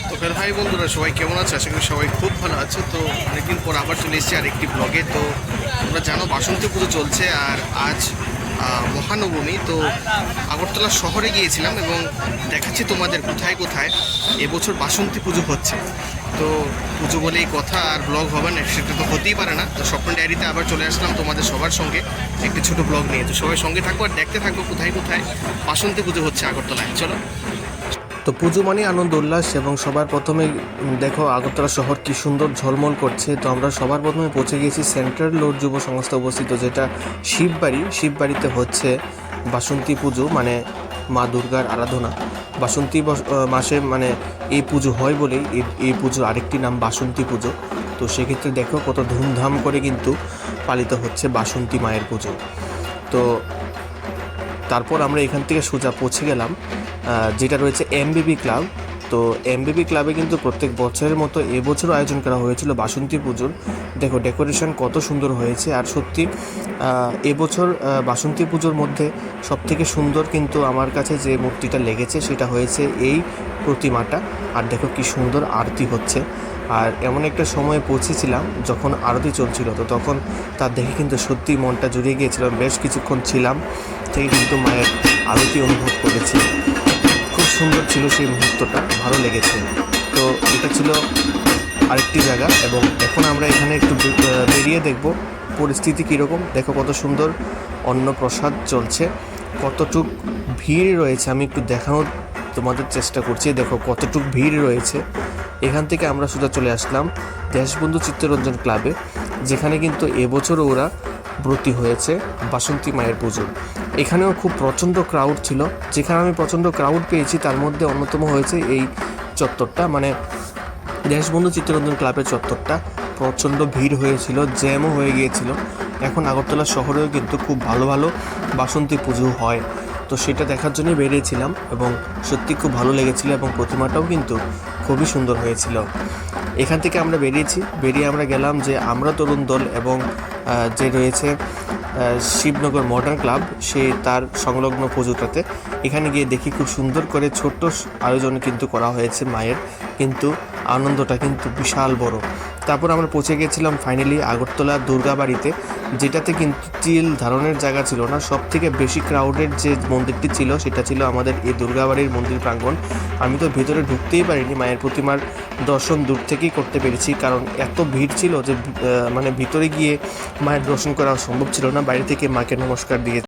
তো হাই বন্ধুরা, সবাই কেমন আছে? আশা করি সবাই খুব ভালো আছে। তো অনেকদিন পর আবার চলে এসেছি আর একটি ব্লগে। তো তোমরা জানো বাসন্তী পুজো চলছে আর আজ মহানবমী। তো আগরতলা শহরে গিয়েছিলাম এবং দেখাচ্ছি তোমাদের কোথায় কোথায় এবছর বাসন্তী পুজো হচ্ছে। তো পুজো বলেই কথা, আর ব্লগ হবে না সেটা তো হতেই পারে না। তো স্বপ্ন ডায়েরিতে আবার চলে আসলাম তোমাদের সবার সঙ্গে একটি ছোট ব্লগ নিয়ে। তো সবাই সঙ্গে থাকবো আর দেখতে থাকবো কোথায় কোথায় বাসন্তী পুজো হচ্ছে আগরতলায়। চলো। তো পুজো মানে আনন্দ উল্লাস, এবং সবার প্রথমে দেখো আগরতলা শহর কি সুন্দর ঝলমল করছে। তো আমরা সবার প্রথমে পৌঁছে গিয়েছি সেন্ট্রাল লোড যুব সংস্থা অবস্থিত, যেটা শিববাড়িতে হচ্ছে বাসন্তী পুজো, মানে মা দুর্গার আরাধনা। বাসন্তী মাসে মানে এই পুজো হয় বলেই এই পুজোর আরেকটি নাম বাসন্তী পুজো। তো সেক্ষেত্রে দেখো কত ধুমধাম করে কিন্তু পালিত হচ্ছে বাসন্তী মায়ের পুজো। তো তারপর আমরা এখান থেকে সোজা পৌঁছে গেলাম যেটা রয়েছে এমবিবি ক্লাব। তো এমবিবি ক্লাবে কিন্তু প্রত্যেক বছরের মতো এবছরও আয়োজন করা হয়েছিল বাসন্তী পুজোর। দেখো ডেকোরেশন কত সুন্দর হয়েছে। আর সত্যি এবছর বাসন্তী পুজোর মধ্যে সবথেকে সুন্দর কিন্তু আমার কাছে যে মূর্তিটা লেগেছে সেটা হয়েছে এই প্রতিমাটা। আর দেখো কি সুন্দর আরতি হচ্ছে। আর এমন একটা সময়ে পৌঁছেছিলাম যখন আরতি চলছিল, তো তখন তার দেখে কিন্তু সত্যি মনটা জুড়িয়ে গিয়েছিল। বেশ কিছুক্ষণ ছিলাম থেকে কিন্তু মায়ের আরতি অনুভব করেছি। খুব সুন্দর ছিল সেই মুহূর্তটা, ভালো লেগেছে। তো এটা ছিল আরেকটি জায়গা, এবং এখন আমরা এখানে একটু বেরিয়ে দেখব পরিস্থিতি কীরকম। দেখো কত সুন্দর অন্নপ্রসাদ চলছে, কতটুক ভিড় রয়েছে আমি একটু দেখানোর তোমাদের চেষ্টা করছি। দেখো কতটুক ভিড় রয়েছে। এখান থেকে আমরা সোজা চলে আসলাম দেশবন্ধু চিত্তরঞ্জন ক্লাবে, যেখানে কিন্তু এবছরও ওরা ব্রতী হয়েছে বাসন্তী মায়ের পুজো। এখানেও খুব প্রচণ্ড ক্রাউড ছিল। যেখানে আমি প্রচণ্ড ক্রাউড পেয়েছি তার মধ্যে অন্যতম হয়েছে এই চত্বরটা, মানে দেশবন্ধু চিত্তরঞ্জন ক্লাবের চত্বরটা। প্রচণ্ড ভিড় হয়েছিল, জ্যামও হয়ে গিয়েছিল। এখন আগরতলা শহরেও কিন্তু খুব ভালো ভালো বাসন্তী পুজো হয়। তো সেটা দেখার জন্যই বেরিয়েছিলাম, এবং সত্যি খুব ভালো লেগেছিলো, এবং প্রতিমাটাও কিন্তু খুবই সুন্দর হয়েছিল। এখান থেকে আমরা বেরিয়ে আমরা গেলাম যে আমরা তরুণ দল, এবং যে রয়েছে শিবনগর মডার্ন ক্লাব, সে তার সংলগ্ন পুজোটাতে। এখানে গিয়ে দেখি খুব সুন্দর করে ছোট্ট আয়োজন কিন্তু করা হয়েছে মায়ের, কিন্তু আনন্দটা কিন্তু বিশাল বড়। তারপর আমরা পৌঁছে গিয়েছিলাম ফাইনালি আগরতলা দুর্গাবাড়িতে, যেটাতে কিন্তু চিল ধারণের জায়গা ছিল না। সব থেকে বেশি ক্রাউডের যে মন্দিরটি ছিল সেটা ছিল আমাদের এই দুর্গাবাড়ির মন্দির প্রাঙ্গণ। আমি তো ভেতরে ঢুকতেই পারিনি, মায়ের প্রতিমার দর্শন দূর থেকেই করতে পেরেছি, কারণ এত ভিড় ছিল যে মানে ভিতরে গিয়ে মায়ের দর্শন করা সম্ভব ছিল না। বাইরে থেকে মাকে নমস্কার দিয়ে